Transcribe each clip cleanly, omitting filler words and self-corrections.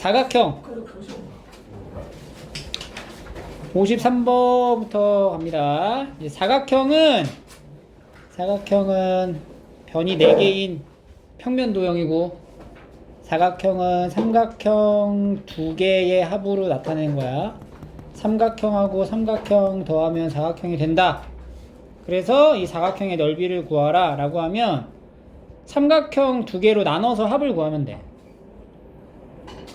사각형 53번부터 갑니다. 이제 사각형은 변이 4개인 평면도형이고, 사각형은 삼각형 2개의 합으로 나타내는 거야. 삼각형하고 삼각형 더하면 사각형이 된다. 그래서 이 사각형의 넓이를 구하라 라고 하면 삼각형 2개로 나눠서 합을 구하면 돼.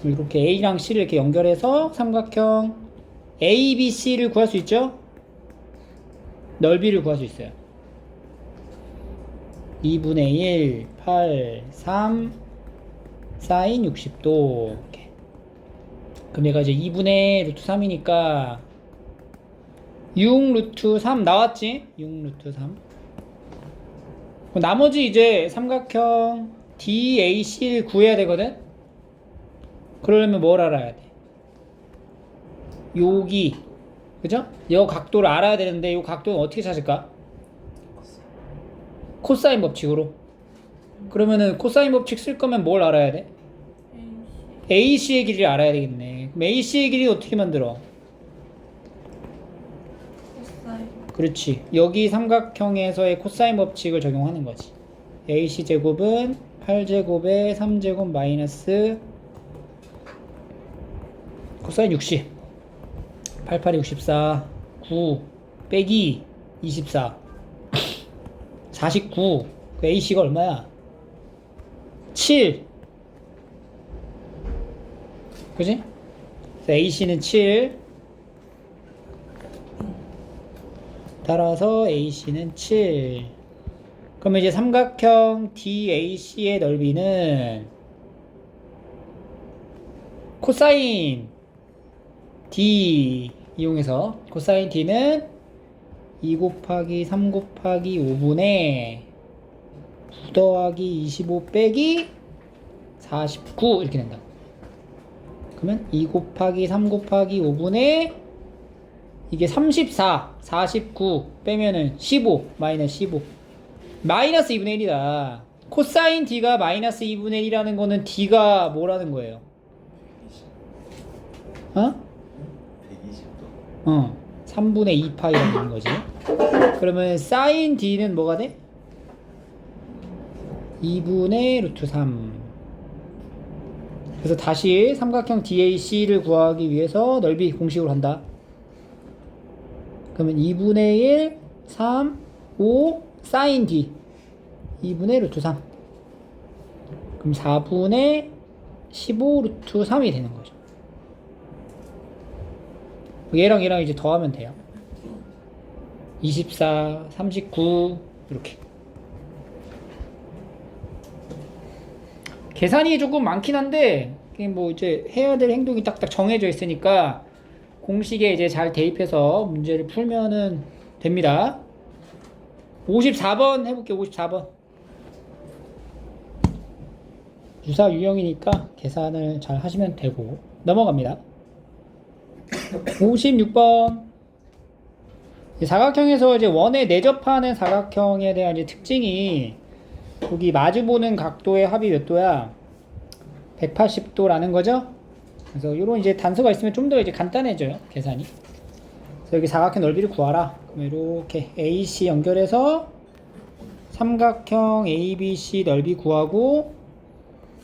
이렇게 A랑 C를 이렇게 연결해서 삼각형 A, B, C를 구할 수 있죠? 넓이를 구할 수 있어요. 2분의 1, 8, 3, 사인 60도. 이렇게. 그럼 얘가 이제 2분의 루트 3이니까 6 루트 3 나왔지? 6 루트 3. 나머지 이제 삼각형 DAC를 구해야 되거든? 그러려면 뭘 알아야 돼? 여기, 그죠? 이 각도를 알아야 되는데 이 각도는 어떻게 찾을까? 코사인 법칙으로. 그러면은 코사인 법칙 쓸 거면 뭘 알아야 돼? AC의 길이를 알아야 되겠네. 그럼 AC의 길이 어떻게 만들어? 코사인. 그렇지. 여기 삼각형에서의 코사인 법칙을 적용하는 거지. AC 제곱은 8제곱에 3제곱 마이너스 코사인 60. 88이 64. 9 빼기 24. 49. 그 AC가 얼마야? 7. 그지? 그래서 AC는 7. 따라서 AC는 7. 그러면 이제 삼각형 DAC의 넓이는 코사인 D 이용해서 코사인 D는 2 곱하기 3 곱하기 5분의 9 더하기 25 빼기 49 이렇게 된다. 그러면 2 곱하기 3 곱하기 5분의 이게 34, 49 빼면은 15, 마이너스 15. 마이너스 2분의 1이다. 코사인 D가 마이너스 2분의 1이라는 거는 D가 뭐라는 거예요? 어? 120도. 3분의 2파이라는 거지. 그러면 사인 D는 뭐가 돼? 2분의 루트 3. 그래서 다시 삼각형 DAC를 구하기 위해서 넓이 공식으로 한다. 그러면 2분의 1, 3, 5, 사인 D 2분의 루트 3. 그럼 4분의 15 루트 3이 되는 거죠. 얘랑 얘랑 이제 더하면 돼요. 24, 39 이렇게. 계산이 조금 많긴 한데 뭐 이제 해야 될 행동이 딱딱 정해져 있으니까 공식에 이제 잘 대입해서 문제를 풀면은 됩니다. 54번 해볼게요. 54번. 유사 유형이니까 계산을 잘 하시면 되고 넘어갑니다. 56번. 사각형에서 이제 원에 내접하는 사각형에 대한 이제 특징이 여기 마주보는 각도의 합이 몇 도야? 180도라는 거죠? 그래서 이런 이제 단서가 있으면 좀 더 이제 간단해져요, 계산이. 그래서 여기 사각형 넓이를 구하라. 그럼 이렇게 AC 연결해서 삼각형 ABC 넓이 구하고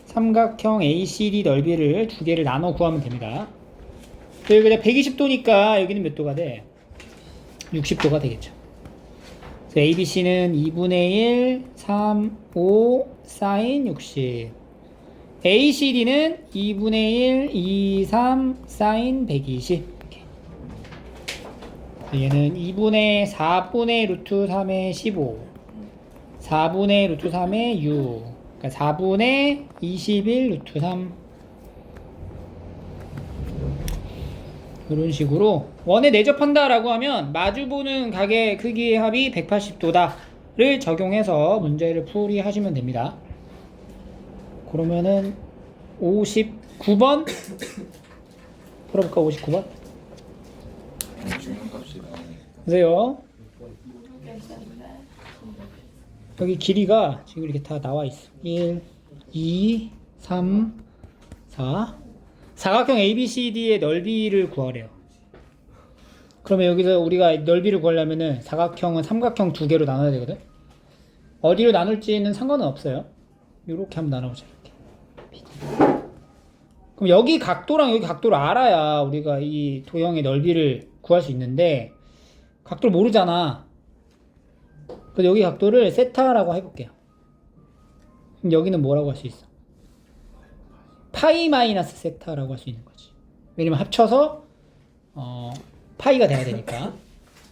삼각형 ACD 넓이를 두 개를 나눠 구하면 됩니다. 여기가 120도니까 여기는 몇 도가 돼? 60도가 되겠죠. 그래서 ABC는 2분의 1, 3, 5, 사인 60. ACD는 2분의 1, 2, 3, 사인 120. 이렇게. 얘는 2분의 4분의 루트 3의 15. 4분의 루트 3의 6. 그러니까 4분의 21 루트 3. 이런 식으로 원에 내접한다 라고 하면 마주보는 각의 크기의 합이 180도다 를 적용해서 문제를 풀이하시면 됩니다. 그러면은 59번 풀어볼까? 59번 보세요. 여기 길이가 지금 이렇게 다 나와 있어. 1, 2, 3, 4 사각형 ABCD의 넓이를 구하래요. 그러면 여기서 우리가 넓이를 구하려면은 사각형은 삼각형 두 개로 나눠야 되거든. 어디로 나눌지는 상관은 없어요. 이렇게 한번 나눠보자. 이렇게. 그럼 여기 각도랑 여기 각도를 알아야 우리가 이 도형의 넓이를 구할 수 있는데 각도를 모르잖아. 그래서 여기 각도를 세타라고 해볼게요. 그럼 여기는 뭐라고 할 수 있어? 파이 마이너스 세타라고 할 수 있는 거지. 왜냐면 합쳐서 파이가 돼야 되니까.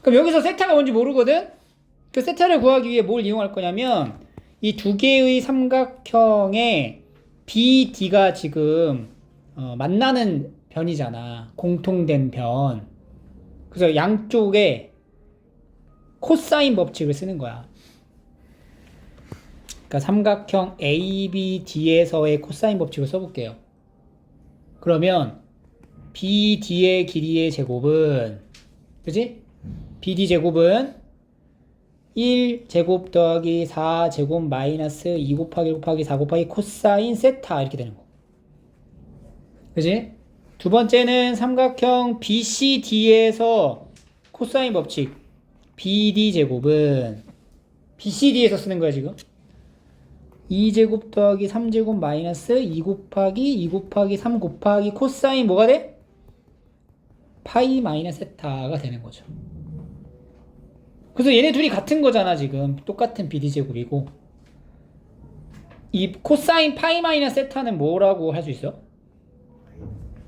그럼 여기서 세타가 뭔지 모르거든? 그 세타를 구하기 위해 뭘 이용할 거냐면 이 두 개의 삼각형의 BD가 지금 만나는 변이잖아. 공통된 변. 그래서 양쪽에 코사인 법칙을 쓰는 거야. 그러니까 삼각형 ABD에서의 코사인 법칙을 써볼게요. 그러면 BD의 길이의 제곱은, 그지? BD 제곱은 1제곱 더하기 4제곱 마이너스 2 곱하기 1 곱하기 4 곱하기 코사인 세타 이렇게 되는 거. 그지? 두 번째는 삼각형 BCD에서 코사인 법칙 BD 제곱은 BCD에서 쓰는 거야 지금. 2제곱 더하기 3제곱 마이너스 2 곱하기 3 곱하기 코사인 뭐가 돼? 파이 마이너스 세타가 되는 거죠. 그래서 얘네 둘이 같은 거잖아 지금. 똑같은 BD 제곱이고. 이 코사인 파이 마이너스 세타는 뭐라고 할 수 있어?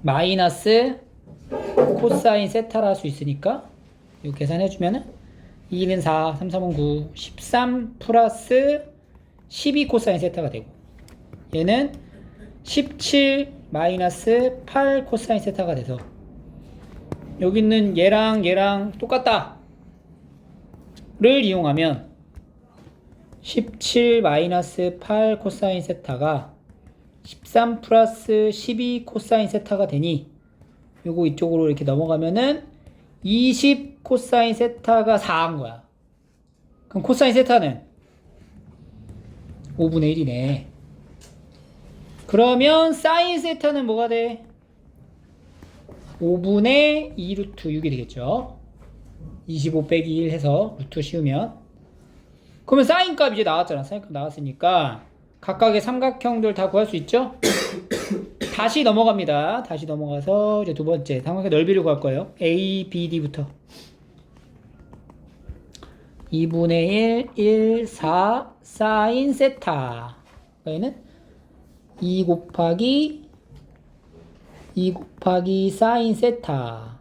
마이너스 코사인 세타라 할 수 있으니까 이거 계산해주면은 2는 4, 3, 3은 9, 13 플러스 12 코사인 세타가 되고 얘는 17 마이너스 8 코사인 세타가 돼서 여기 있는 얘랑 똑같다 를 이용하면 17 마이너스 8 코사인 세타가 13 플러스 12 코사인 세타가 되니 요거 이쪽으로 이렇게 넘어가면은 20 코사인 세타가 4한 거야. 그럼 코사인 세타는 5분의 1이네. 그러면 사인 세타는 뭐가 돼? 5분의 2 루트 6이 되겠죠. 25 빼기 1 해서 루트 씌우면 그러면 사인 값 이제 나왔잖아. 사인 값 나왔으니까 각각의 삼각형들 다 구할 수 있죠? 다시 넘어갑니다. 다시 넘어가서 이제 두 번째 삼각형 넓이를 구할 거예요. A, B, D부터 2분의 1, 1, 4 사인 세타 얘는 2 곱하기 사인 세타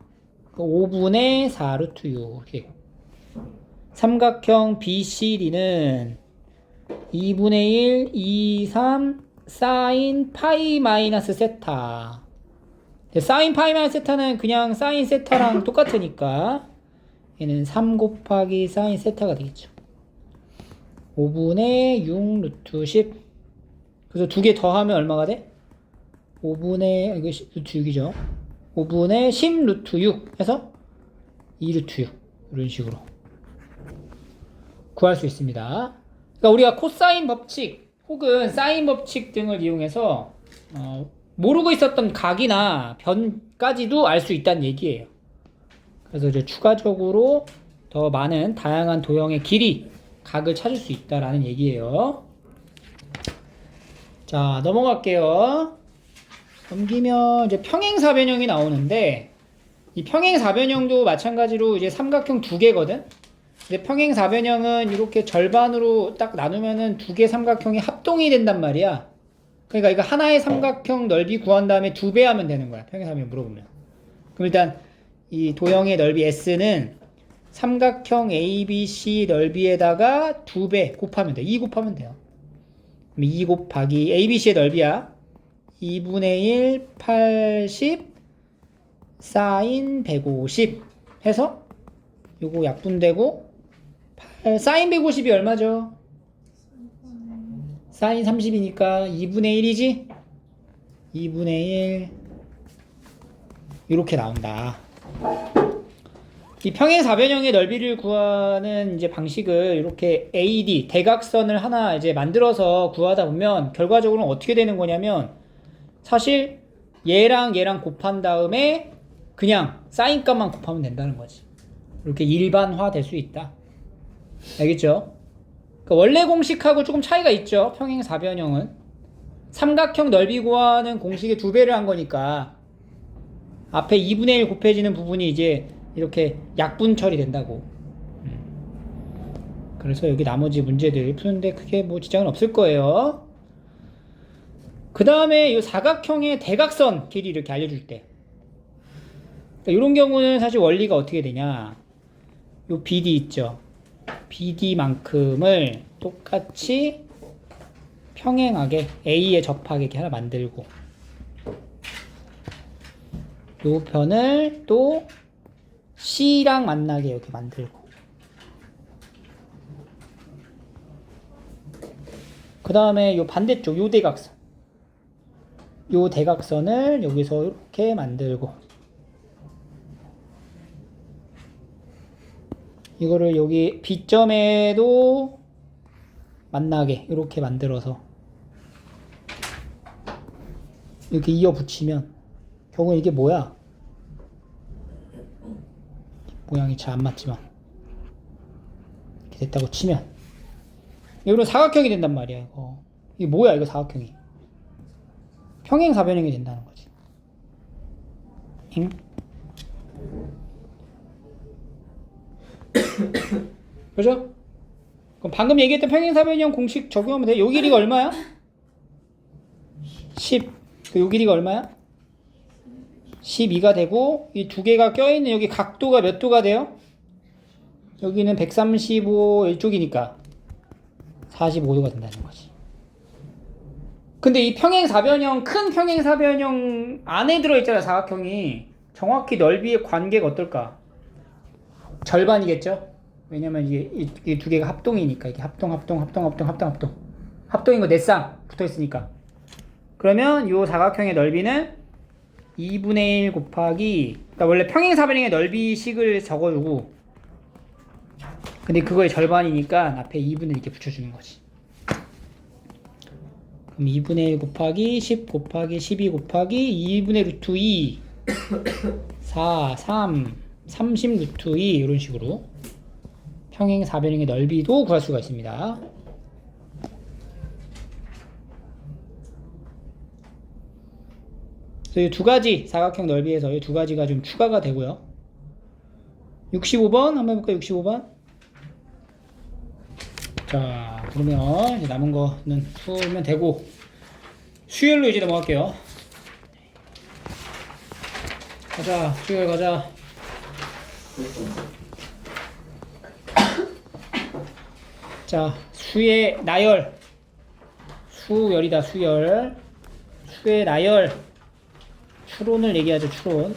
5분의 4 루트 6 이렇게. 삼각형 BCD는 2분의 1, 2, 3 사인 파이 마이너스 세타. 사인 파이 마이너스 세타는 그냥 사인 세타랑 똑같으니까 얘는 3 곱하기 사인 세타가 되겠죠. 5분의 6 루트 10. 그래서 두 개 더하면 얼마가 돼? 5분의 이거 루트 6이죠. 5분의 10 루트 6 해서 2 루트 6 이런 식으로 구할 수 있습니다. 그러니까 우리가 코사인 법칙 혹은 사인 법칙 등을 이용해서 모르고 있었던 각이나 변까지도 알 수 있다는 얘기예요. 그래서 이제 추가적으로 더 많은 다양한 도형의 길이, 각을 찾을 수 있다라는 얘기예요. 자, 넘어갈게요. 넘기면 이제 평행사변형이 나오는데 이 평행사변형도 마찬가지로 이제 삼각형 두 개거든. 근데 평행사변형은 이렇게 절반으로 딱 나누면은 두 개 삼각형이 합동이 된단 말이야. 그러니까 이거 하나의 삼각형 넓이 구한 다음에 2배 하면 되는 거야. 평행사변형 물어보면. 그럼 일단 이 도형의 넓이 S는 삼각형 ABC 넓이에다가 2배 곱하면 돼. 2 곱하면 돼요. 그럼 2 곱하기 ABC의 넓이야. 2분의 1, 80, 사인 150 해서 요거 약분되고 사인 150이 얼마죠? 사인 30이니까 2분의 1이지? 2분의 1 이렇게 나온다. 이 평행사변형의 넓이를 구하는 이제 방식을 이렇게 AD 대각선을 하나 이제 만들어서 구하다 보면 결과적으로는 어떻게 되는 거냐면 사실 얘랑 얘랑 곱한 다음에 그냥 사인값만 곱하면 된다는 거지. 이렇게 일반화 될 수 있다. 알겠죠? 그러니까 원래 공식하고 조금 차이가 있죠. 평행사변형은 삼각형 넓이 구하는 공식의 2배를 한 거니까 앞에 2분의 1 곱해지는 부분이 이제 이렇게 약분 처리된다고. 그래서 여기 나머지 문제들 푸는데 크게 뭐 지장은 없을 거예요. 그 다음에 이 사각형의 대각선 길이 이렇게 알려줄 때, 그러니까 이런 경우는 사실 원리가 어떻게 되냐. 이 BD 있죠. BD만큼을 똑같이 평행하게 A에 접하게 이렇게 하나 만들고, 이 편을 또 C랑 만나게 이렇게 만들고, 그 다음에 요 반대쪽 요 대각선, 요 대각선을 여기서 이렇게 만들고, 이거를 여기 B점에도 만나게 이렇게 만들어서 이렇게 이어 붙이면, 결국 이게 뭐야? 모양이 잘 안 맞지만 이렇게 됐다고 치면 이거는 사각형이 된단 말이야. 이게 뭐야? 이거 사각형이 평행사변형이 된다는 거지. 응? 그죠? 그럼 방금 얘기했던 평행사변형 공식 적용하면 돼. 요 길이가 얼마야? 10. 요 길이가 얼마야? 12가 되고, 이 두 개가 껴있는 여기 각도가 몇 도가 돼요? 여기는 135 이쪽이니까 45도가 된다는 거지. 근데 이 평행사변형, 큰 평행사변형 안에 들어있잖아, 사각형이. 정확히 넓이의 관계가 어떨까? 절반이겠죠? 왜냐면 이게 두 개가 합동이니까. 이게 합동인 거 4쌍 붙어있으니까. 그러면 이 사각형의 넓이는 2분의 1 곱하기, 그러니까 원래 평행사변형의 넓이식을 적어주고, 근데 그거의 절반이니까 앞에 2분의 1 이렇게 붙여주는 거지. 그럼 2분의 1 곱하기 10 곱하기 12 곱하기 2분의 루트 2 4 3 30 루트 2 이런 식으로 평행사변형의 넓이도 구할 수가 있습니다. 그래서 이 두 가지 사각형 넓이에서 이 두 가지가 좀 추가가 되고요. 65번 한번 해볼까요? 65번. 자, 그러면 이제 남은 거는 풀면 되고, 수열로 이제 넘어갈게요. 가자, 수열 가자. 자, 수의 나열. 수열이다, 수열. 수의 나열. 추론을 얘기하죠, 추론.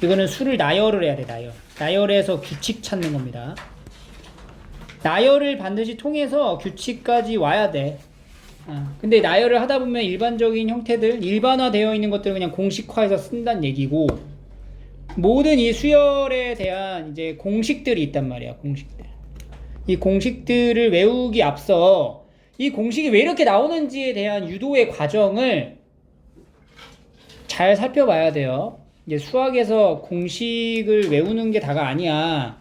이거는 수를 나열을 해야 돼, 나열. 나열해서 규칙 찾는 겁니다. 나열을 반드시 통해서 규칙까지 와야 돼. 근데 나열을 하다 보면 일반적인 형태들, 일반화되어 있는 것들을 그냥 공식화해서 쓴다는 얘기고, 모든 이 수열에 대한 이제 공식들이 있단 말이야, 공식들. 이 공식들을 외우기 앞서 이 공식이 왜 이렇게 나오는지에 대한 유도의 과정을 잘 살펴봐야 돼요. 이제 수학에서 공식을 외우는 게 다가 아니야.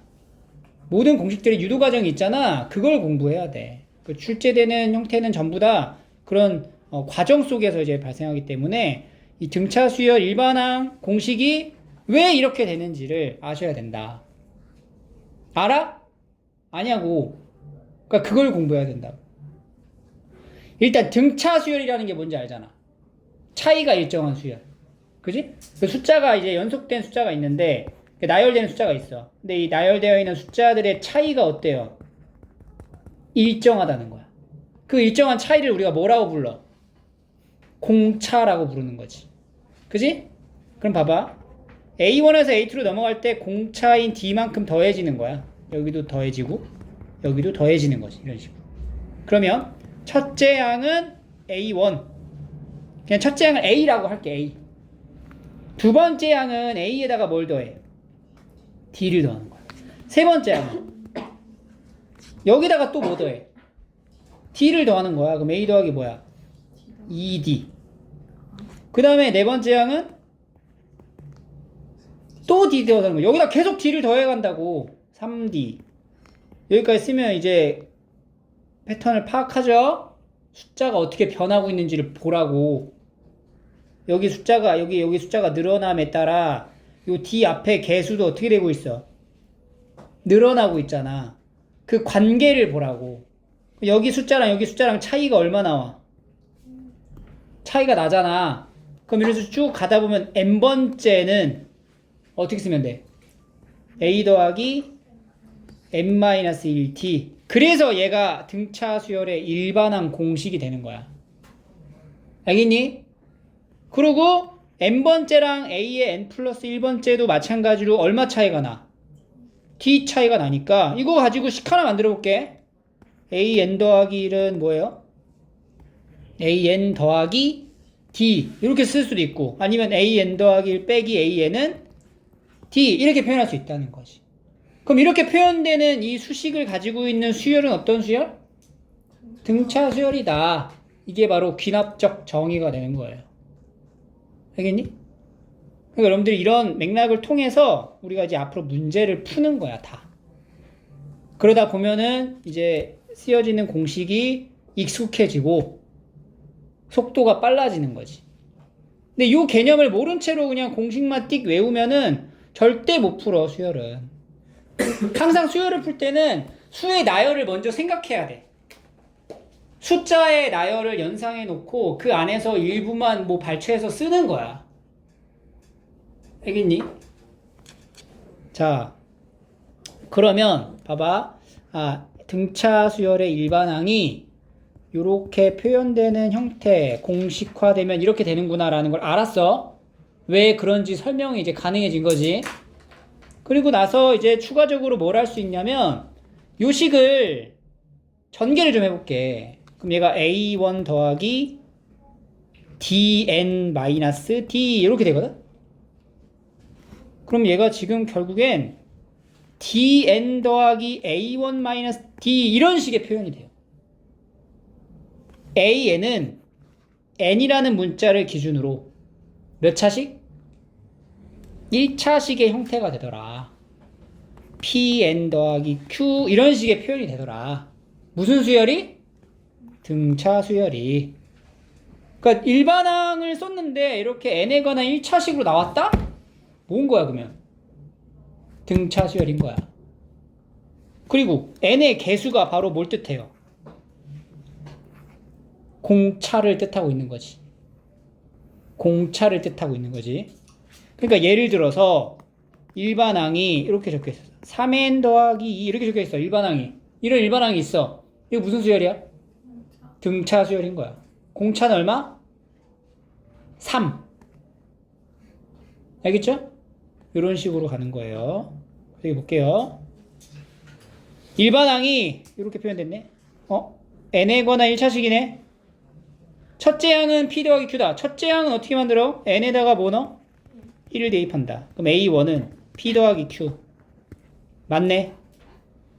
모든 공식들의 유도 과정이 있잖아. 그걸 공부해야 돼. 그 출제되는 형태는 전부 다 그런 과정 속에서 이제 발생하기 때문에 이 등차 수열 일반항 공식이 왜 이렇게 되는지를 아셔야 된다. 알아? 아냐고. 그러니까 그걸 공부해야 된다고. 일단 등차 수열이라는 게 뭔지 알잖아. 차이가 일정한 수열. 그지? 그 숫자가 이제 연속된 숫자가 있는데 나열되는 숫자가 있어. 근데 이 나열되어 있는 숫자들의 차이가 어때요? 일정하다는 거야. 그 일정한 차이를 우리가 뭐라고 불러? 공차라고 부르는 거지. 그지? 그럼 봐봐. A1에서 A2로 넘어갈 때 공차인 D만큼 더해지는 거야. 여기도 더해지고 여기도 더해지는 거지. 이런 식으로. 그러면 첫째 항은 A1. 그냥 첫째 항을 A라고 할게. A. 두 번째 항은 A에다가 뭘 더해? D를 더하는 거야. 세 번째 항은 여기다가 또 뭐 더해? D를 더하는 거야. 그럼 A 더하기 뭐야? 2D. 그 다음에 네 번째 항은 또 D 더하는 거. 여기다 계속 D를 더해간다고. 3D. 여기까지 쓰면 이제 패턴을 파악하죠? 숫자가 어떻게 변하고 있는지를 보라고. 여기 숫자가, 여기 숫자가 늘어남에 따라 요 D 앞에 개수도 어떻게 되고 있어? 늘어나고 있잖아. 그 관계를 보라고. 여기 숫자랑 차이가 얼마 나와? 차이가 나잖아. 그럼 이래서 쭉 가다 보면 n번째는 어떻게 쓰면 돼? a 더하기 n-1t. 그래서 얘가 등차 수열의 일반항 공식이 되는 거야. 알겠니? 그리고 n번째랑 a의 n 플러스 1번째도 마찬가지로 얼마 차이가 나? d 차이가 나니까 이거 가지고 식 하나 만들어 볼게. an 더하기 1은 뭐예요? an 더하기 d 이렇게 쓸 수도 있고, 아니면 an 더하기 1 빼기 an은 d 이렇게 표현할 수 있다는 거지. 그럼 이렇게 표현되는 이 수식을 가지고 있는 수열은 어떤 수열? 등차 수열이다. 이게 바로 귀납적 정의가 되는 거예요. 알겠니? 그러니까 여러분들이 이런 맥락을 통해서 우리가 이제 앞으로 문제를 푸는 거야, 다. 그러다 보면은 이제 쓰여지는 공식이 익숙해지고 속도가 빨라지는 거지. 근데 이 개념을 모른 채로 그냥 공식만 띡 외우면은 절대 못 풀어, 수열은. 항상 수열을 풀 때는 수의 나열을 먼저 생각해야 돼. 숫자의 나열을 연상해 놓고 그 안에서 일부만 뭐 발췌해서 쓰는 거야. 알겠니? 자, 그러면 봐봐. 등차 수열의 일반항이 이렇게 표현되는 형태, 공식화되면 이렇게 되는구나 라는 걸 알았어. 왜 그런지 설명이 이제 가능해진 거지. 그리고 나서 이제 추가적으로 뭘 할 수 있냐면 요 식을 전개를 좀 해볼게. 그럼 얘가 A1 더하기 DN-D 이렇게 되거든? 그럼 얘가 지금 결국엔 DN 더하기 A1-D 이런 식의 표현이 돼요. AN은 N이라는 문자를 기준으로 몇 차식? 1차식의 형태가 되더라. PN 더하기 Q 이런 식의 표현이 되더라. 무슨 수열이? 등차 수열이. 그러니까 일반항을 썼는데 이렇게 N에 관한 1차식으로 나왔다? 뭔 거야 그러면? 등차 수열인 거야. 그리고 N의 개수가 바로 뭘 뜻해요? 공차를 뜻하고 있는 거지. 공차를 뜻하고 있는 거지. 그러니까 예를 들어서 일반항이 이렇게 적혀있어. 3n 더하기 2 이렇게 적혀있어. 일반항이. 이런 일반항이 있어. 이거 무슨 수열이야? 등차 수열인 거야. 공차는 얼마? 3. 알겠죠? 이런 식으로 가는 거예요. 여기 볼게요. 일반항이 이렇게 표현됐네. n에 관한 1차식이네. 첫째 항은 p 더하기 q다. 첫째 항은 어떻게 만들어? n에다가 뭐 넣어? 1을 대입한다. 그럼 A1은 P 더하기 Q. 맞네?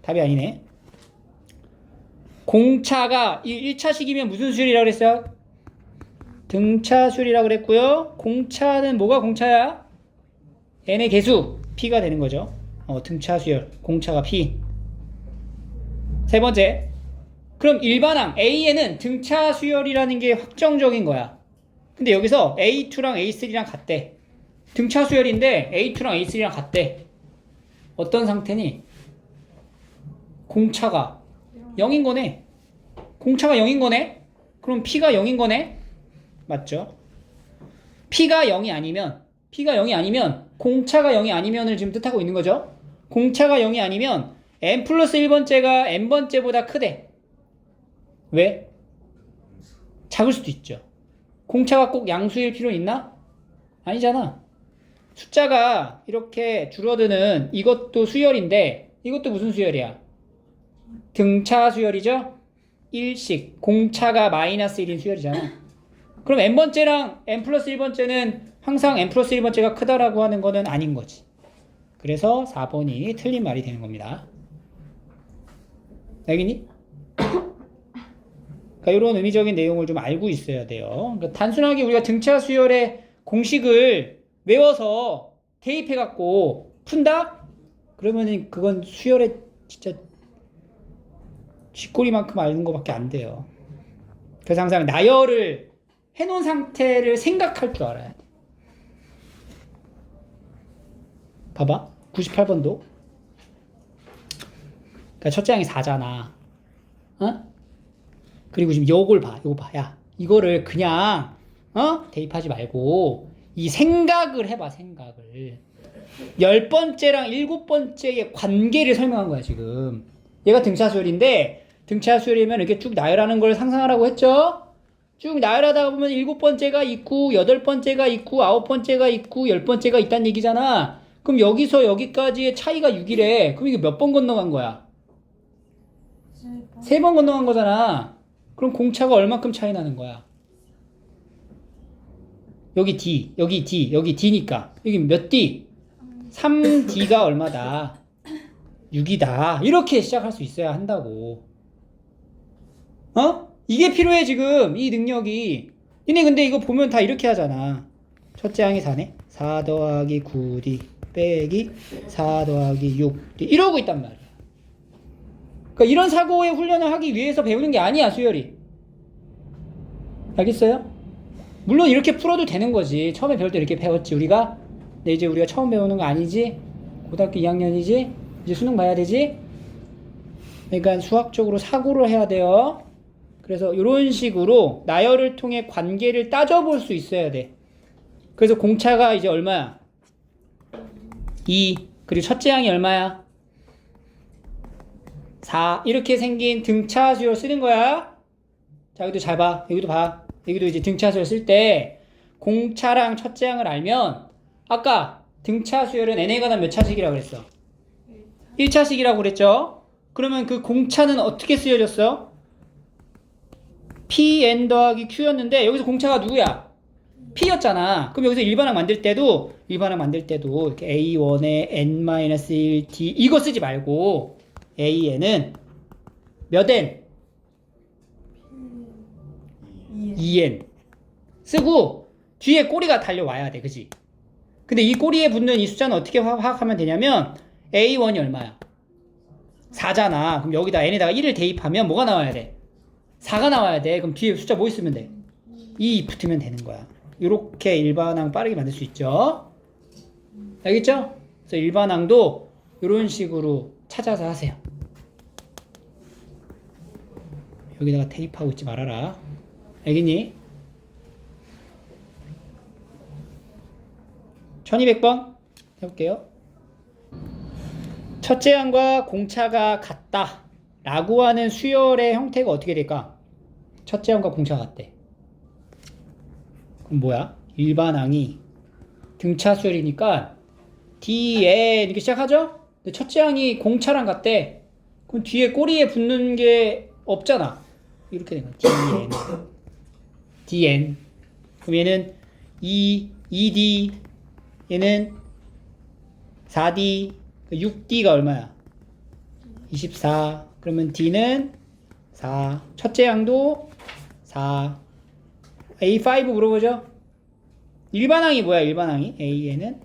답이 아니네. 공차가 1차식이면 무슨 수열이라고 그랬어요? 등차 수열이라고 그랬고요. 공차는 뭐가 공차야? N의 개수 P가 되는 거죠. 등차 수열. 공차가 P. 세 번째. 그럼 일반항 A에는 등차 수열이라는 게 확정적인 거야. 근데 여기서 A2랑 A3랑 같대. 등차 수열인데 A2랑 A3랑 같대. 어떤 상태니? 공차가 0인 거네. 공차가 0인 거네. 그럼 P가 0인 거네. 맞죠? P가 0이 아니면 공차가 0이 아니면을 지금 뜻하고 있는 거죠. 공차가 0이 아니면 n 플러스 1번째가 n번째보다 크대. 왜? 작을 수도 있죠. 공차가 꼭 양수일 필요 있나? 아니잖아. 숫자가 이렇게 줄어드는 이것도 수열인데 이것도 무슨 수열이야? 등차 수열이죠? 1씩 공차가 마이너스 1인 수열이잖아. 그럼 n번째랑 n 플러스 1번째는 항상 n 플러스 1번째가 크다라고 하는 거는 아닌 거지. 그래서 4번이 틀린 말이 되는 겁니다. 알겠니? 그러니까 그러니까 이런 의미적인 내용을 좀 알고 있어야 돼요. 그러니까 단순하게 우리가 등차 수열의 공식을 외워서 대입해갖고 푼다? 그러면은 그건 수열의 진짜 쥐꼬리만큼 아는 것밖에 안 돼요. 그래서 항상 나열을 해놓은 상태를 생각할 줄 알아야 돼. 봐봐. 98번도. 그러니까 첫째 항이 4잖아. 어? 그리고 지금 요걸 봐. 요거 봐. 야, 이거를 그냥 대입하지 말고 이 생각을 해봐. 생각을. 10번째랑 7번째의 관계를 설명한 거야, 지금. 얘가 등차수열인데 등차수열이면 이렇게 쭉 나열하는 걸 상상하라고 했죠? 쭉 나열하다가 보면 7번째가 있고 8번째가 있고 9번째가 있고 10번째가 있다는 얘기잖아. 그럼 여기서 여기까지의 차이가 6이래. 그럼 이게 몇 번 건너간 거야? 3번 건너간 거잖아. 그럼 공차가 얼마큼 차이 나는 거야? 여기 D, 여기 D, 여기 D니까 여기 몇 D? 3D가 얼마다? 6이다. 이렇게 시작할 수 있어야 한다고. 이게 필요해 지금 이 능력이. 니네 근데 이거 보면 다 이렇게 하잖아. 첫째 항이 4네. 4 더하기 9D 빼기 4 더하기 6D 이러고 있단 말이야. 그러니까 이런 사고의 훈련을 하기 위해서 배우는 게 아니야, 수열이. 알겠어요? 물론 이렇게 풀어도 되는 거지. 처음에 배울 때 이렇게 배웠지 우리가. 근데 이제 우리가 처음 배우는 거 아니지. 고등학교 2학년이지. 이제 수능 봐야 되지. 그러니까 수학적으로 사고를 해야 돼요. 그래서 이런 식으로 나열을 통해 관계를 따져볼 수 있어야 돼. 그래서 공차가 이제 얼마야? 2. 그리고 첫째 항이 얼마야? 4. 이렇게 생긴 등차 수열 쓰는 거야. 자, 여기도 잘 봐. 여기도 봐. 여기도 이제 등차 수열 쓸 때 공차랑 첫째 항을 알면 아까 등차 수열은 n에 관한 몇 차식이라고 그랬어? 1차식이라고 그랬죠? 그러면 그 공차는 어떻게 쓰여졌어? Pn 더하기 Q였는데 여기서 공차가 누구야? P였잖아. 그럼 여기서 일반항 만들 때도 이렇게 A1에 n-1D 이거 쓰지 말고 AN은 몇 N? 2N 쓰고 뒤에 꼬리가 달려와야 돼. 그지? 근데 이 꼬리에 붙는 이 숫자는 어떻게 파악하면 되냐면 A1이 얼마야? 4잖아. 그럼 여기다 n에다가 1을 대입하면 뭐가 나와야 돼? 4가 나와야 돼. 그럼 뒤에 숫자 뭐 있으면 돼? 2 붙으면 되는 거야. 이렇게 일반항 빠르게 만들 수 있죠. 알겠죠? 그래서 일반항도 이런 식으로 찾아서 하세요. 여기다가 테이프하고 있지 말아라. 알겠니? 1200번 해볼게요. 첫째 항과 공차가 같다 라고 하는 수열의 형태가 어떻게 될까? 첫째 항과 공차가 같대. 그럼 뭐야? 일반항이 등차 수열이니까 DN 이렇게 시작하죠? 근데 첫째 항이 공차랑 같대. 그럼 뒤에 꼬리에 붙는 게 없잖아. 이렇게 된 거야. DN. 그럼 얘는 2D, 얘는 4D, 6D가 얼마야? 24. 그러면 D는 4. 첫째 항도 4. A5 물어보죠? 일반항이 뭐야, 일반항이? AN은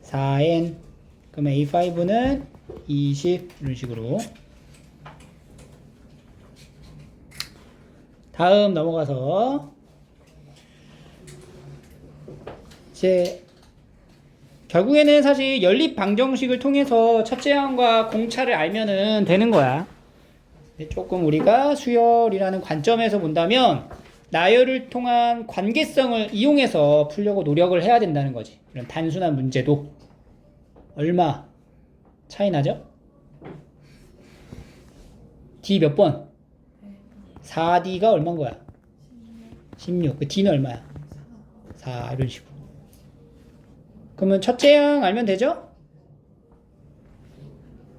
4N. 그럼 A5는 20. 이런 식으로. 다음 넘어가서 이제 결국에는 사실 연립 방정식을 통해서 첫째 항과 공차를 알면은 되는 거야. 조금 우리가 수열이라는 관점에서 본다면 나열을 통한 관계성을 이용해서 풀려고 노력을 해야 된다는 거지. 이런 단순한 문제도 얼마 차이 나죠? D 몇 번? 4D가 얼마인 거야? 16. 그 D는 얼마야? 4. 이런 식으로. 그러면 첫째 항 알면 되죠?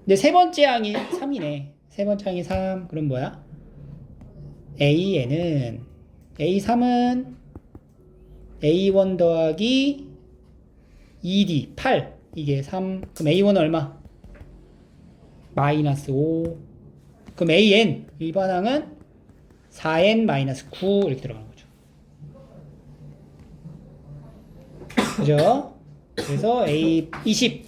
근데 세 번째 항이 3이네. 세 번째 항이 3. 그럼 뭐야? AN은 A3은 A1 더하기 2D 8. 이게 3. 그럼 A1은 얼마? 마이너스 5. 그럼 AN 일반항은 4n-9 이렇게 들어가는 거죠. 그죠? 그래서 A 20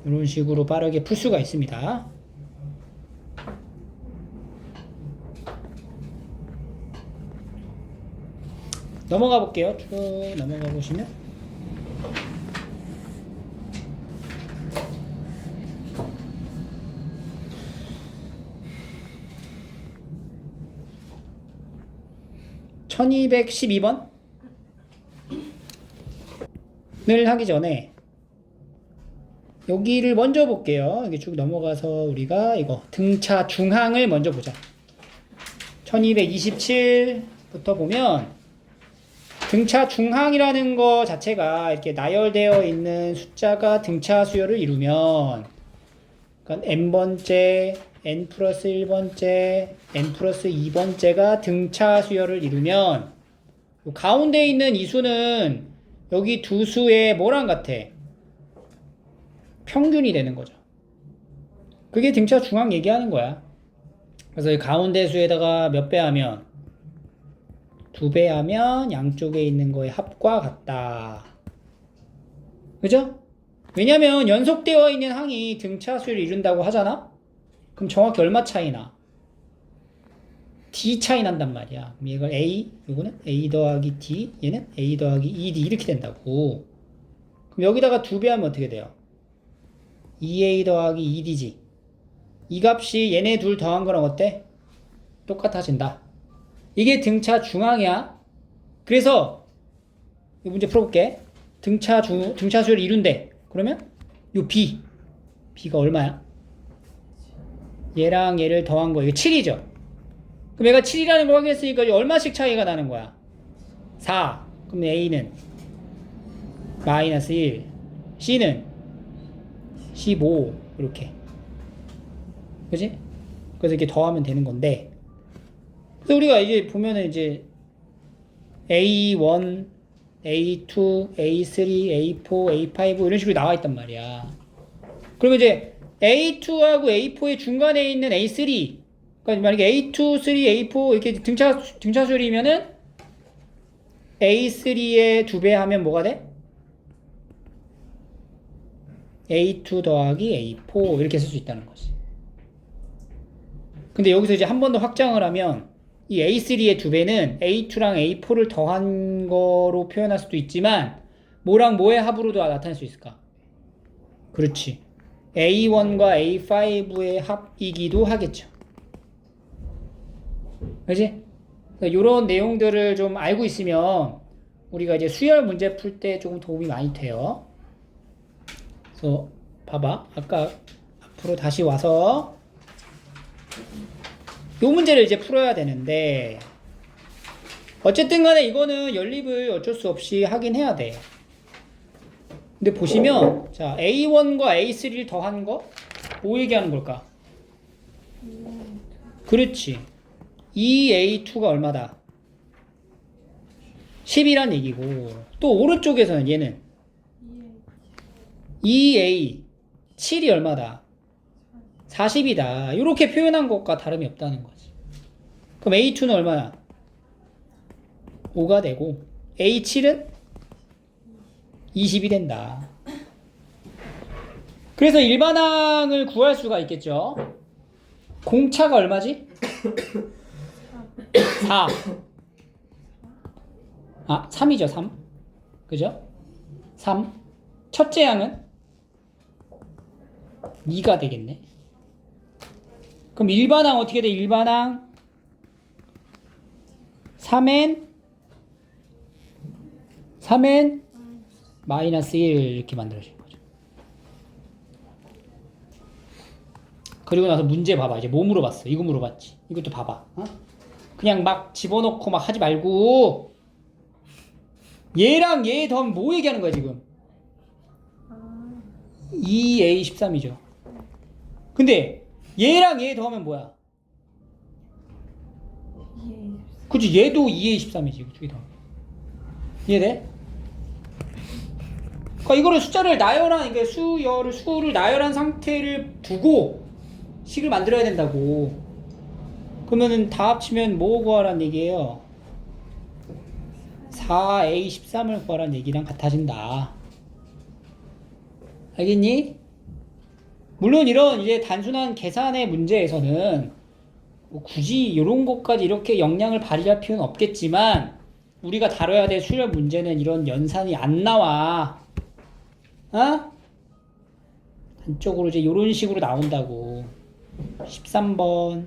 이런 식으로 빠르게 풀 수가 있습니다. 넘어가 볼게요. 쭉 넘어가 보시면 (1212번) 을 하기 전에 여기를 먼저 볼게요. 여기 쭉 넘어가서 우리가 이거 등차 중항을 먼저 보자. 1227부터 보면 등차 중항이라는 거 자체가 이렇게 나열되어 있는 숫자가 등차 수열을 이루면, 그러니까 n번째, n 플러스 1번째, n 플러스 2번째가 등차 수열을 이루면 가운데 있는 이 수는 여기 두 수의 뭐랑 같아? 평균이 되는 거죠. 그게 등차 중항 얘기하는 거야. 그래서 이 가운데 수에다가 몇 배 하면? 2배 하면 양쪽에 있는 거의 합과 같다. 그죠? 왜냐면 연속되어 있는 항이 등차 수열을 이룬다고 하잖아? 그럼 정확히 얼마 차이나? D 차이 난단 말이야. 그럼 이걸 A, 이거는 A 더하기 D, 얘는 A 더하기 2D 이렇게 된다고. 그럼 여기다가 2배 하면 어떻게 돼요? 2A 더하기 2D지. 이 값이 얘네 둘 더한 거랑 어때? 똑같아진다. 이게 등차 중항이야. 그래서 이 문제 풀어볼게. 등차 수열을 이룬대. 그러면 요 B가 얼마야? 얘랑 얘를 더한 거 이거 7이죠. 그럼 얘가 7이라는 걸 확인했으니까 얼마씩 차이가 나는 거야? 4. 그럼 A는 마이너스 1, C는 15 이렇게. 그지? 그래서 이렇게 더하면 되는 건데, 그래서 우리가 이제 보면은 이제 A1, A2, A3, A4, A5 이런 식으로 나와 있단 말이야. 그러면 이제 A2하고 A4의 중간에 있는 A3, 그러니까 만약에 A2, 3, A4 이렇게 등차 수열이면은 A3에 2배 하면 뭐가 돼? A2 더하기 A4 이렇게 쓸 수 있다는 거지. 근데 여기서 이제 한 번 더 확장을 하면 이 A3의 2배는 A2랑 A4를 더한 거로 표현할 수도 있지만 뭐랑 뭐의 합으로도 나타낼 수 있을까? 그렇지. A1과 A5의 합이기도 하겠죠. 그렇지? 이런 내용들을 좀 알고 있으면 우리가 이제 수열 문제 풀 때 조금 도움이 많이 돼요. 그래서 봐봐. 아까 앞으로 다시 와서 이 문제를 이제 풀어야 되는데, 어쨌든 간에 이거는 연립을 어쩔 수 없이 하긴 해야 돼. 근데 보시면 자, A1과 A3를 더한 거 뭐 얘기하는 걸까? 그렇지. 2A2가 얼마다? 10이란 얘기고, 또 오른쪽에서는 얘는 2A 7이 얼마다? 40이다. 이렇게 표현한 것과 다름이 없다는 거지. 그럼 A2는 얼마야? 5가 되고 A7은 20이 된다. 그래서 일반항을 구할 수가 있겠죠. 공차가 얼마지? 4. 3이죠, 3. 그죠? 3. 첫째 항은 2가 되겠네. 그럼 일반항 어떻게 돼? 일반항 3n 마이너스 1 이렇게 만들어진 거죠. 그리고 나서 문제 봐봐. 이제 뭐 물어봤어? 이거 물어봤지. 이것도 봐봐. 어? 그냥 막 집어넣고 막 하지 말고 얘랑 얘 더하면 뭐 얘기하는 거야 지금? 2A13이죠. 근데 얘랑 얘 더하면 뭐야? 그치, 얘도 2A13이지. 그쪽이 더하면. 이해돼? 그러니까 이거를 숫자를 나열한, 그러니까 수를 나열한 상태를 두고 식을 만들어야 된다고. 그러면은 다 합치면 뭐 구하란 얘기예요? 4A13을 구하란 얘기랑 같아진다. 알겠니? 물론 이런 이제 단순한 계산의 문제에서는 뭐 굳이 이런 것까지 이렇게 역량을 발휘할 필요는 없겠지만 우리가 다뤄야 될 수열 문제는 이런 연산이 안 나와. 어? 한쪽으로 이제 이런 식으로 나온다고. 13번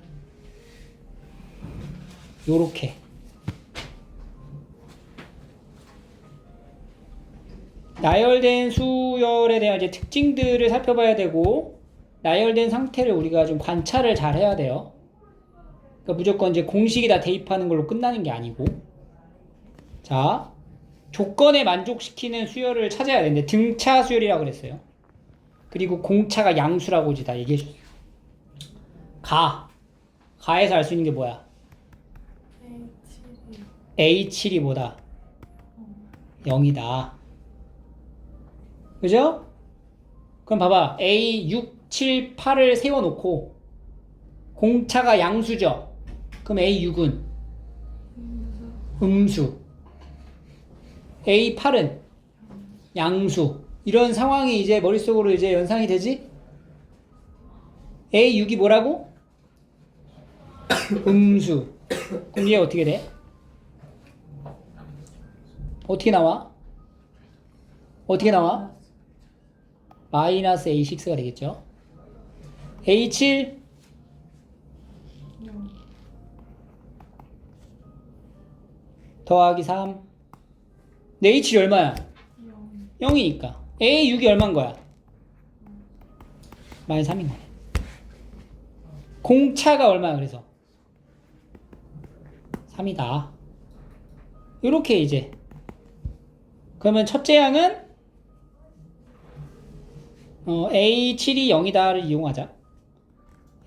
요렇게 나열된 수열에 대한 이제 특징들을 살펴봐야 되고 나열된 상태를 우리가 좀 관찰을 잘 해야 돼요. 그러니까 무조건 이제 공식에다 대입하는 걸로 끝나는 게 아니고 자 조건에 만족시키는 수열을 찾아야 되는데 등차 수열이라고 그랬어요. 그리고 공차가 양수라고 이제 다 얘기해 줬어요. 가에서 알 수 있는 게 뭐야? A7이 뭐다? 0이다. 그죠? 그럼 봐봐. A 6, 7, 8을 세워놓고 공차가 양수죠? 그럼 A 6은 음수. A 8은 양수. 이런 상황이 이제 머릿속으로 이제 연상이 되지? A 6이 뭐라고? 음수. 그럼 얘 어떻게 돼? 어떻게 나와? 어떻게 나와? 마이너스 A6가 되겠죠? A7 더하기 3 A7이 얼마야? 0이니까 A6이 얼마인 거야? 마이너스 3인 거네. 공차가 얼마야 그래서? 3이다. 이렇게 이제 그러면 첫째 항은 A7이 0이다를 이용하자.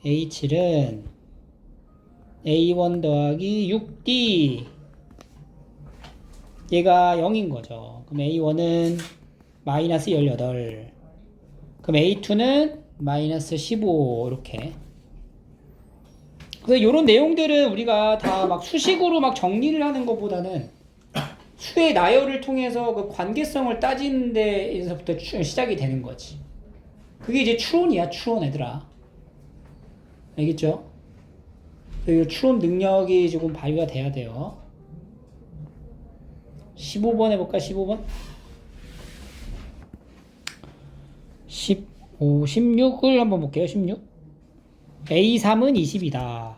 A7은 A1 더하기 6D 얘가 0인 거죠. 그럼 A1은 마이너스 18 그럼 A2는 마이너스 15 이렇게. 그래서 이런 내용들은 우리가 다 막 수식으로 막 정리를 하는 것보다는 수의 나열을 통해서 그 관계성을 따지는 데에서부터 시작이 되는 거지. 그게 이제 추론이야, 추론 얘들아. 알겠죠? 이 추론 능력이 조금 발휘가 돼야 돼요. 15번 해볼까, 15번? 15, 16을 한번 볼게요, 16. A3은 20이다.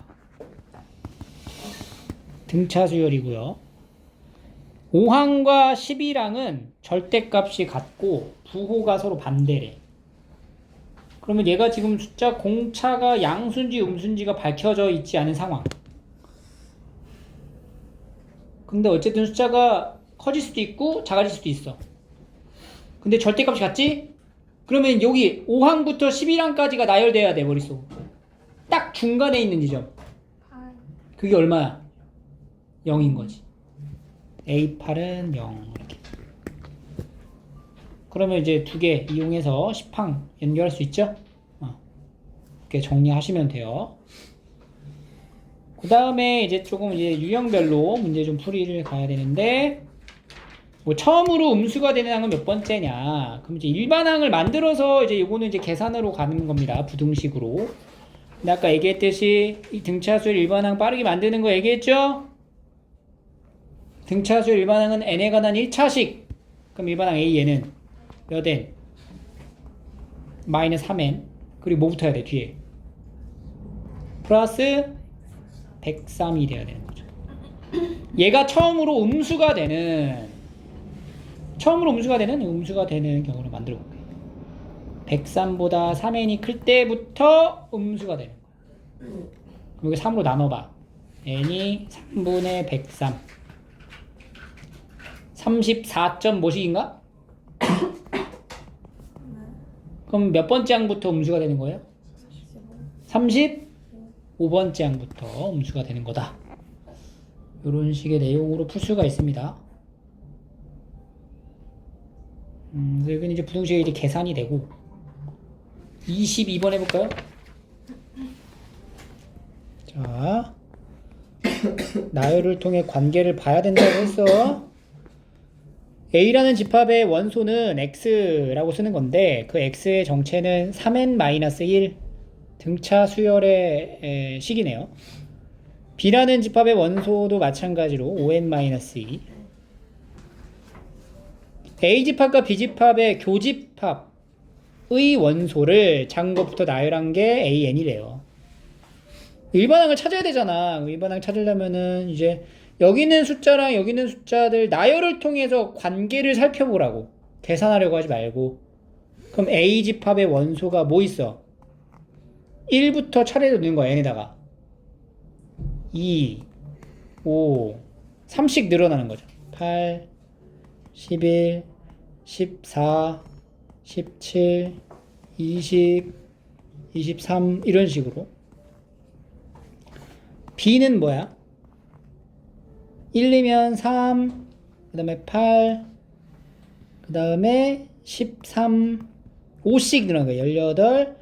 등차 수열이고요. 5항과 11항은 절대값이 같고 부호가 서로 반대래. 그러면 얘가 지금 숫자 공차가 양수인지 음수인지가 밝혀져 있지 않은 상황. 근데 어쨌든 숫자가 커질 수도 있고 작아질 수도 있어. 근데 절대값이 같지? 그러면 여기 5항부터 11항까지가 나열돼야 돼, 머릿속. 딱 중간에 있는 지점. 그게 얼마야? 0인 거지. A8은 0 이렇게. 그러면 이제 두 개 이용해서 10항 연결할 수 있죠? 이렇게 정리하시면 돼요. 그 다음에 이제 조금 이제 유형별로 문제 좀 풀이를 가야 되는데, 뭐 처음으로 음수가 되는 항은 몇 번째냐? 그럼 이제 일반항을 만들어서 이제 요거는 이제 계산으로 가는 겁니다. 부등식으로. 근데 아까 얘기했듯이 이 등차수열 일반항 빠르게 만드는 거 얘기했죠? 등차수열 일반항은 n에 관한 1차식. 그럼 일반항 a에는 몇 n? 마이너스 3n. 그리고 뭐 붙어야 돼 뒤에? 플러스 103이 돼야 되는 거죠. 얘가 처음으로 음수가 되는 경우를 만들어 볼게요. 103보다 3n이 클 때부터 음수가 되는 거야. 그럼 여기 3으로 나눠봐. n이 3분의 103 34점 뭐씩인가? 그럼 몇 번째 항부터 음수가 되는 거예요? 35번째 항부터 음수가 되는 거다. 이런 식의 내용으로 풀 수가 있습니다. 그래서 여기는 이제 부등식이 이제 계산이 되고 22번 해볼까요? 자, 나열을 통해 관계를 봐야 된다고 했어. A라는 집합의 원소는 X라고 쓰는 건데 그 X의 정체는 3n-1 등차 수열의 식이네요. B라는 집합의 원소도 마찬가지로 5n-2 A집합과 B집합의 교집합의 원소를 작은 것부터 나열한 게 AN이래요. 일반항을 찾아야 되잖아. 일반항 찾으려면은 이제 여기 있는 숫자랑 여기 있는 숫자들 나열을 통해서 관계를 살펴보라고. 계산하려고 하지 말고. 그럼 A집합의 원소가 뭐 있어? 1부터 차례로 넣는 거야, n에다가. 2, 5, 3씩 늘어나는 거죠. 8, 11, 14, 17, 20, 23 이런 식으로. B는 뭐야? 1이면 3, 그 다음에 8, 그 다음에 13, 5씩 늘어나는 거야. 18,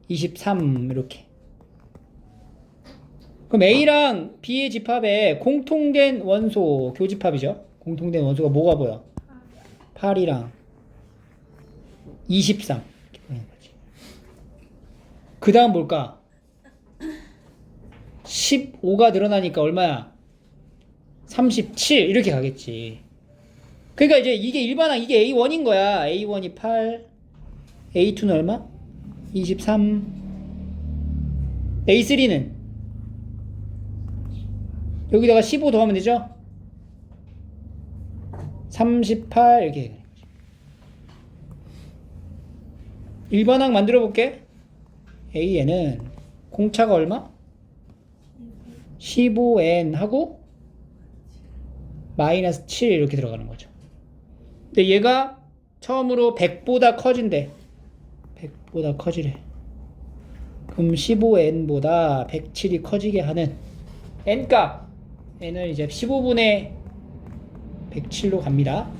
23 이렇게. 그럼 A랑 B의 집합에 공통된 원소 교집합이죠. 공통된 원소가 뭐가 보여? 8이랑 23 이렇게 보이는 거지. 그 다음 뭘까? 15가 늘어나니까 얼마야? 37 이렇게 가겠지. 그러니까 이제 이게 일반항 이게 A1인 거야. A1이 8, A2는 얼마? 23, A3는 여기다가 15 더하면 되죠? 38 이렇게 되는 거지. 일반항 만들어 볼게. A에는 공차가 얼마? 15n 하고 마이너스 7 이렇게 들어가는 거죠. 근데 얘가 처음으로 100보다 커진대. 100보다 커지래. 그럼 15n보다 107이 커지게 하는 n값. n을 이제 15분의 107로 갑니다.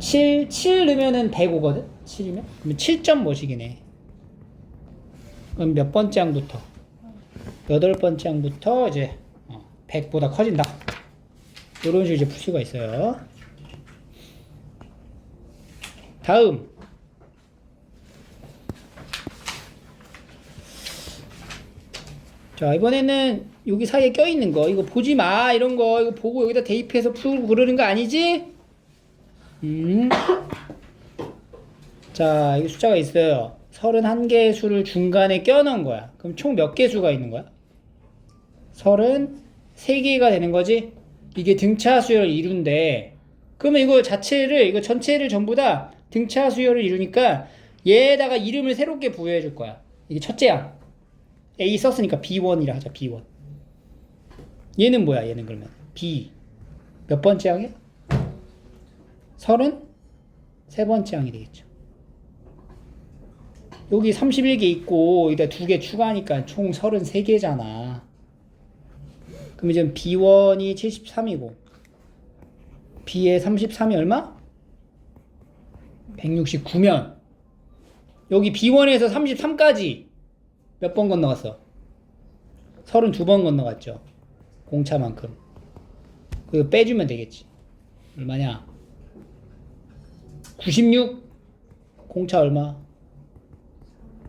7 넣으면은 105거든? 7이면? 그러면 7점 뭐시기네. 그럼 몇 번째 항부터? 8번째 항부터 이제 100보다 커진다. 이런 식으로 이제 풀 수가 있어요. 다음. 자, 이번에는 여기 사이에 껴있는 거. 이거 보지 마. 이런 거. 이거 보고 여기다 대입해서 풀고 그러는 거 아니지? 자, 여기 숫자가 있어요. 31개의 수를 중간에 껴넣은 거야. 그럼 총 몇 개 수가 있는 거야? 33개가 되는 거지? 이게 등차 수열을 이룬대. 그러면 이거 자체를, 이거 전체를 전부 다 등차 수열을 이루니까 얘에다가 이름을 새롭게 부여해 줄 거야. 이게 첫째야. A 썼으니까 B1이라 하자, B1. 얘는 뭐야, 얘는 그러면? B. 몇 번째 항이야? 33번째 항이 되겠죠. 여기 31개 있고, 여기다 2개 추가하니까 총 33개잖아. 그럼 이제 B1이 73이고, B의 33이 얼마? 169면, 여기 B1에서 33까지 몇 번 건너갔어? 32번 건너갔죠. 공차만큼. 그리고 빼주면 되겠지. 얼마냐? 96. 공차 얼마?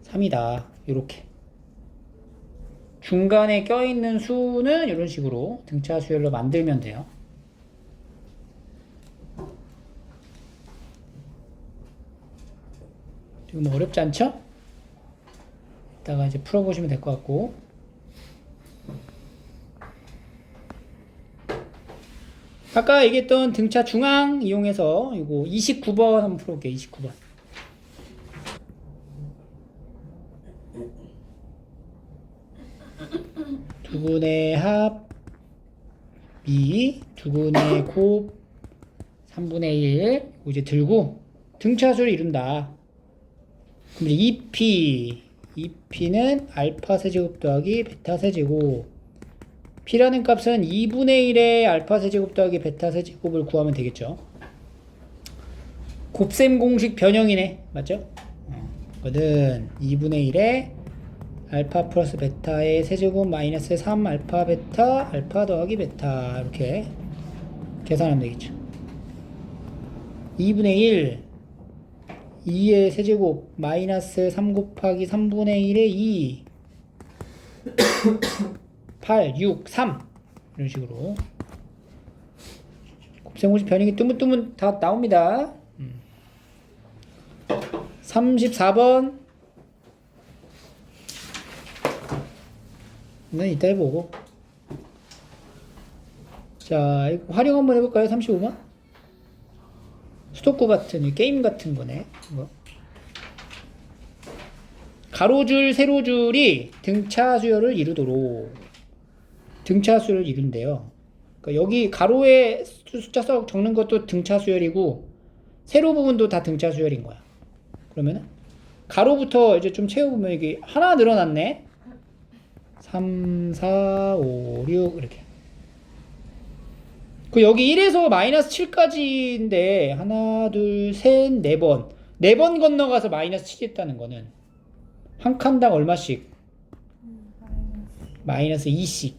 3이다. 요렇게. 중간에 껴있는 수는 이런 식으로 등차 수열로 만들면 돼요. 지금 어렵지 않죠? 이따가 이제 풀어보시면 될 것 같고. 아까 얘기했던 등차 중앙 이용해서 이거 29번 한번 풀어볼게요. 29번. 두분의 합 미, 두분의 곱 3분의 1 이제 들고 등차수를 이룬다. 그럼 이제 2p는 알파 세제곱 더하기 베타 세제곱. p라는 값은 2분의 1의 알파 세제곱 더하기 베타 세제곱을 구하면 되겠죠. 곱셈 공식 변형이네. 맞죠? 거든 2분의 1의 알파 플러스 베타의 세제곱 마이너스 3 알파 베타 알파 더하기 베타 이렇게 계산하면 되겠죠. 2분의 1 2의 세제곱 마이너스 3 곱하기 3분의 1의 2 8 6 3 이런 식으로 곱셈고시 변형이 뜨문뜨문 다 나옵니다. 34번 네, 이따 해보고. 자, 이거 활용 한번 해볼까요? 35번? 수도쿠 같은 게임 같은 거네. 이거. 가로줄, 세로줄이 등차 수열을 이루도록 등차 수열을 이룬대요. 그러니까 여기 가로에 숫자 써 적는 것도 등차 수열이고 세로 부분도 다 등차 수열인 거야. 그러면은 가로부터 이제 좀 채워보면 이게 하나 늘어났네. 3, 4, 5, 6 이렇게. 그 여기 1에서 마이너스 7까지인데 하나, 둘, 셋, 네 번. 네 번 건너가서 마이너스 7이 있다는 거는 한 칸당 얼마씩? 마이너스 2씩.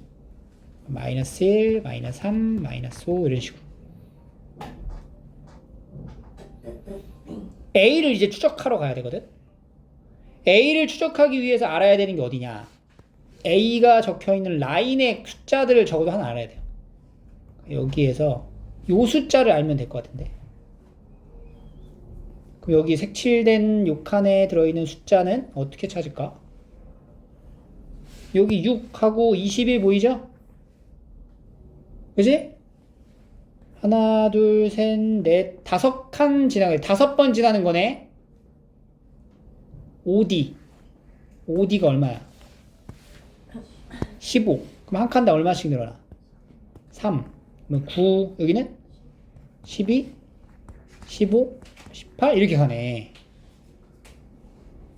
마이너스 1, 마이너스 3, 마이너스 5 이런 식으로. A를 이제 추적하러 가야 되거든. A를 추적하기 위해서 알아야 되는 게 어디냐? A가 적혀있는 라인의 숫자들을 적어도 하나 알아야 돼요. 여기에서 요 숫자를 알면 될 것 같은데. 그럼 여기 색칠된 요 칸에 들어있는 숫자는 어떻게 찾을까? 여기 6하고 21 보이죠? 그지? 하나, 둘, 셋, 넷, 5칸 지나가요. 5번 지나는 거네. 5D. 5D가 얼마야? 15. 그럼 한 칸당 얼마씩 늘어나? 3. 그러면 9. 여기는 12, 15, 18 이렇게 가네.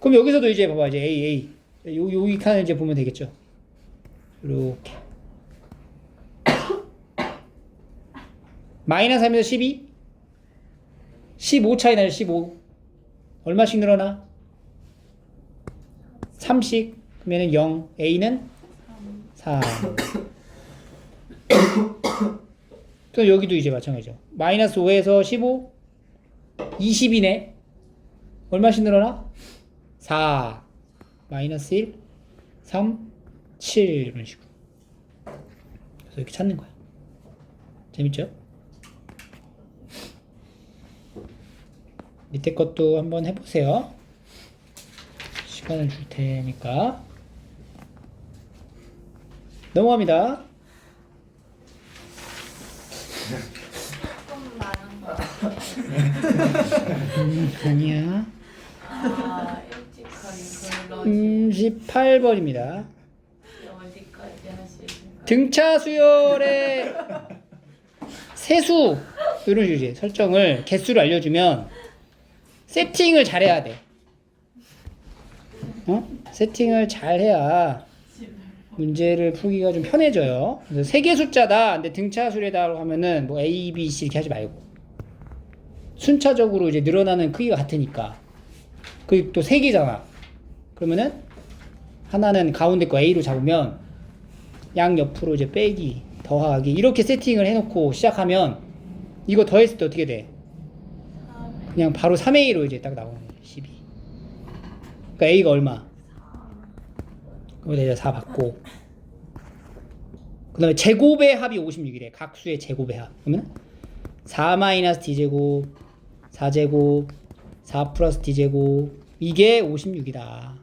그럼 여기서도 이제 봐봐. 이제 A. 이 칸을 이제 보면 되겠죠. 이렇게. 마이너스 하면서 12, 15 차이 나요. 15. 얼마씩 늘어나? 3씩. 그러면 0. A는 3. 또 여기도 이제 마찬가지죠. 마이너스 5에서 15, 20이네. 얼마씩 늘어나? 4. 마이너스 1, 3, 7 이런 식으로. 그래서 이렇게 찾는 거야. 재밌죠? 밑에 것도 한번 해보세요. 시간을 줄 테니까. 넘어갑니다. 조금 많은 거 아니야. 아, 일찍 거리 18번입니다. 어디까지 하시는 등차 수열의 세수 이런 식으로 설정을 개수를 알려주면 세팅을 잘해야 돼. 세팅을 잘해야 문제를 풀기가 좀 편해져요. 그래서 세 개 숫자다. 근데 등차 수열이다 하면은 뭐 A, B, C 이렇게 하지 말고 순차적으로 이제 늘어나는 크기가 같으니까. 그리고 또 세 개잖아. 그러면은 하나는 가운데 거 A로 잡으면 양 옆으로 이제 빼기, 더하기 이렇게 세팅을 해놓고 시작하면 이거 더했을 때 어떻게 돼? 그냥 바로 3A로 이제 딱 나오는 거예요. 12. 그러니까 A가 얼마? 그럼 이제 4 받고 그 다음에 제곱의 합이 56이래. 각수의 제곱의 합. 그러면 4-D제곱 4제곱 4 플러스 D제곱 이게 56이다.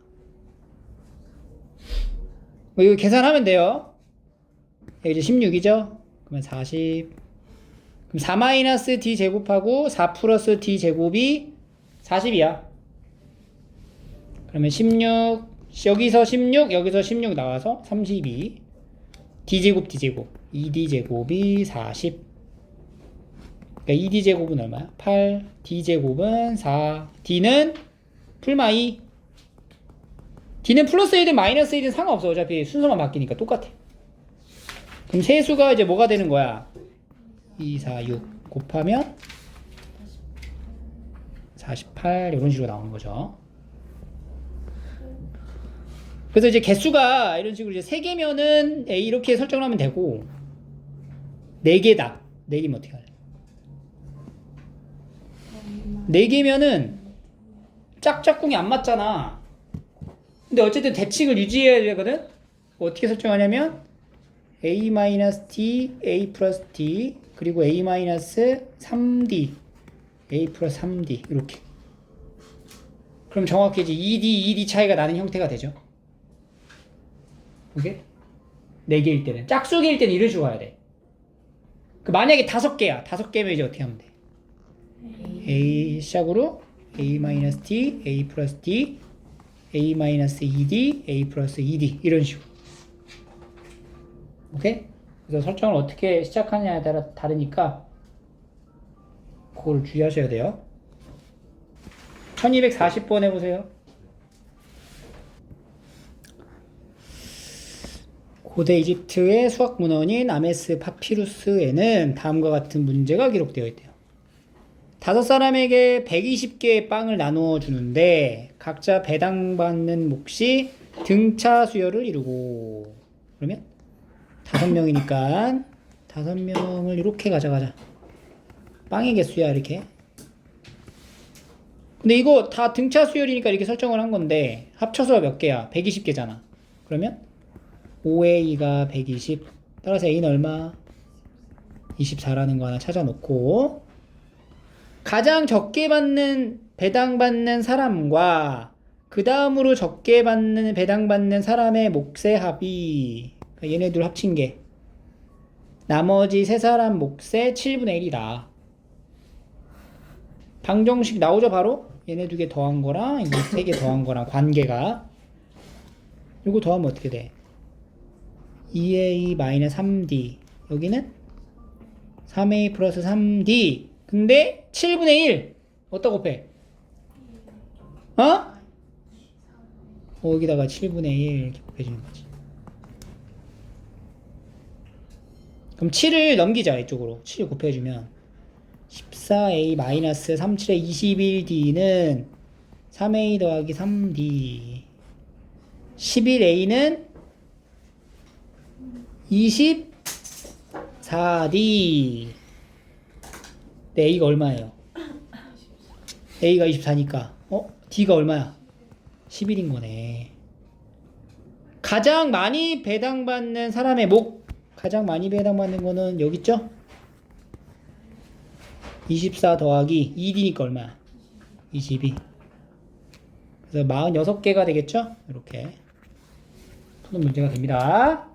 이거 계산하면 돼요. 이제 16이죠? 그러면 40. 그럼 4-D제곱하고 4 플러스 D제곱이 40이야. 그러면 16, 여기서 16, 여기서 16 나와서 32. D제곱, 2D제곱이 40. 그러니까 2D제곱은 얼마야? 8. D제곱은 4. D는 풀마 2. D는 플러스 1든 마이너스 1든 상관없어. 어차피 순서만 바뀌니까 똑같아. 그럼 세수가 이제 뭐가 되는 거야? 2, 4, 6 곱하면 48 이런 식으로 나오는 거죠. 그래서 이제 개수가 이런 식으로 이제 3개면은 A 이렇게 설정을 하면 되고 4개다. 4개면 어떻게 할래? 4개면은 짝짝꿍이 안 맞잖아. 근데 어쨌든 대칭을 유지해야 되거든? 어떻게 설정하냐면 A-D, A 플러스 D, 그리고 A-3D, A 플러스 3D 이렇게. 그럼 정확히 이제 ED 차이가 나는 형태가 되죠. 오케이? 4개일 때는. 짝수개일 때는 이런 식으로 가야 돼. 그 만약에 5개야. 5개면 이제 어떻게 하면 돼? A 시작으로 A-D, A 플러스 D, A-ED, A 플러스 ED 이런 식으로. 오케이? 그래서 설정을 어떻게 시작하느냐에 따라 다르니까 그거를 주의하셔야 돼요. 1240번 해보세요. 고대 이집트의 수학 문헌인 아메스 파피루스에는 다음과 같은 문제가 기록되어 있대요. 5사람에게 120개의 빵을 나누어 주는데 각자 배당받는 몫이 등차 수열을 이루고, 그러면 5명이니까 5명을 이렇게 가져가자. 빵의 개수야 이렇게. 근데 이거 다 등차 수열이니까 이렇게 설정을 한 건데 합쳐서 몇 개야? 120개잖아. 그러면 5A가 120, 따라서 A는 얼마? 24라는 거 하나 찾아놓고, 가장 적게 받는 배당받는 사람과 그 다음으로 적게 받는 배당받는 사람의 몫의 합이, 그러니까 얘네 둘 합친 게 나머지 3사람 몫의 7분의 1이다. 방정식 나오죠 바로? 얘네 2개 더한 거랑 이거 3개 더한 거랑 관계가, 이거 더하면 어떻게 돼? 2A-3D, 여기는 3A 플러스 3D. 근데 7분의 1 어디다 곱해? 여기다가 7분의 1 이렇게 곱해주는 거지. 그럼 7을 넘기자. 이쪽으로 7 곱해주면 14A 마이너스 37의 21D는 3A 더하기 3D, 11A는 24D. 네, A가 얼마예요? A가 24니까 D가 얼마야? 11인 거네. 가장 많이 배당받는 사람의 목, 가장 많이 배당받는 거는 여기 있죠? 24 더하기 2D니까 얼마야? 22. 그래서 46개가 되겠죠? 이렇게 푸는 문제가 됩니다.